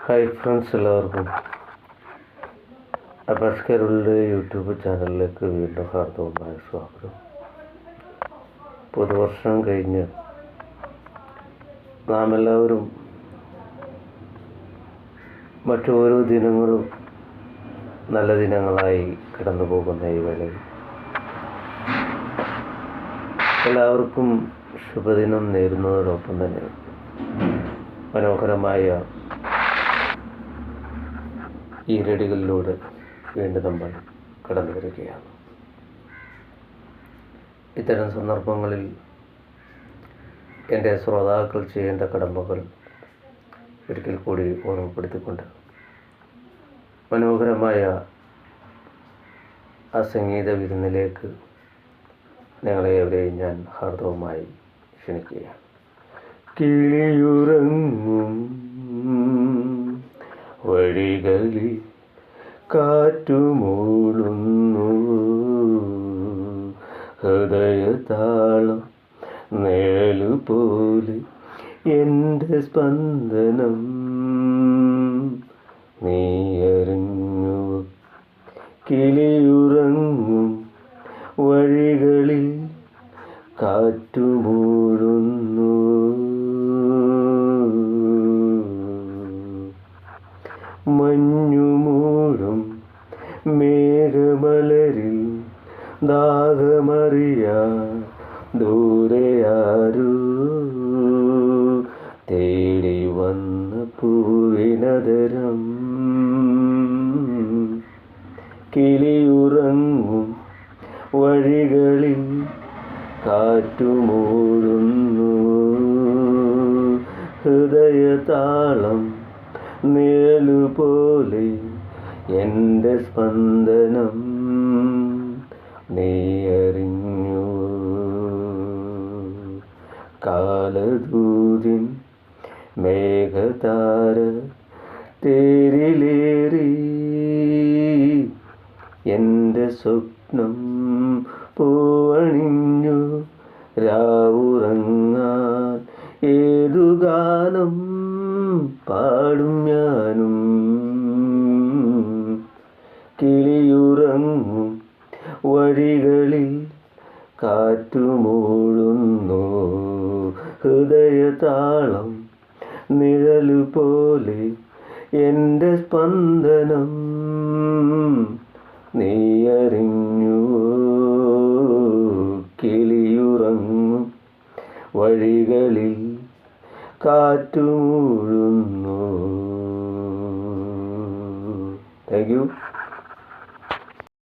Hi friends, എല്ലാവർക്കും അബാസ് കേരളയുടെ YouTube ചാനലിലേക്ക് വീണ്ടും ഹാർദവമായ സ്വാഗതം. പുതുവർഷം കഴിഞ്ഞ് നാം എല്ലാവരും മറ്റോരോ ദിനങ്ങളും നല്ല ദിനങ്ങളായി കടന്നു പോകുന്ന ഈ വേളയിൽ എല്ലാവർക്കും ശുഭദിനം നേരുന്നതോടൊപ്പം തന്നെ മനോഹരമായ ഈരടികളിലൂടെ വീണ്ടും നമ്മൾ കടന്നു വരികയാണ്. ഇത്തരം സന്ദർഭങ്ങളിൽ എൻ്റെ ശ്രോതാക്കൾ ചെയ്യേണ്ട കടമകൾ ഒരിക്കൽ കൂടി ഓർമ്മപ്പെടുത്തിക്കൊണ്ട് മനോഹരമായ ആ സംഗീത വിരുന്നിലേക്ക് നിങ്ങളെ എവരെയും ഞാൻ ഹാർദവമായി ക്ഷണിക്കുകയാണ്. കിളിയുറങ്ങും വഴികളിൽ കാറ്റുമൂളുന്നു, ഹൃദയതാളം നിഴലുപോലെ എൻ്റെ സ്പന്ദനം നീ അറിഞ്ഞു. കിളിയുറങ്ങും വഴികളിൽ കാറ്റുമൂളുന്നു, മഞ്ഞുമൂടും മേഘമലരിൽ ദാഹമറിയാൻ ദൂരെയാരോ തേടി വന്ന പൂവിനതരം. കിളിയുറങ്ങും വഴികളിൽ കാറ്റുമൂടുന്നു, ഹൃദയതാളം നിഴലുപോലെ എൻ്റെ സ്പന്ദനം നീ അറിഞ്ഞു. കാലദൂതിൻ മേഘതാര തേരിലേറി എൻ്റെ സ്വപ്നം പൂവണിഞ്ഞു. രാവുറങ്ങാൻ ഏതു ഗാനം പാടും ഞാനും. കിളിയുറങ്ങും വഴികളിൽ കാറ്റുമൂളുന്നു, ഹൃദയതാളം നിഴലുപോലെ എൻ്റെ സ്പന്ദനം നീ അറിഞ്ഞു. കിളിയുറങ്ങും വഴികളിൽ കാറ്റുമൂളുന്നു. Thank you.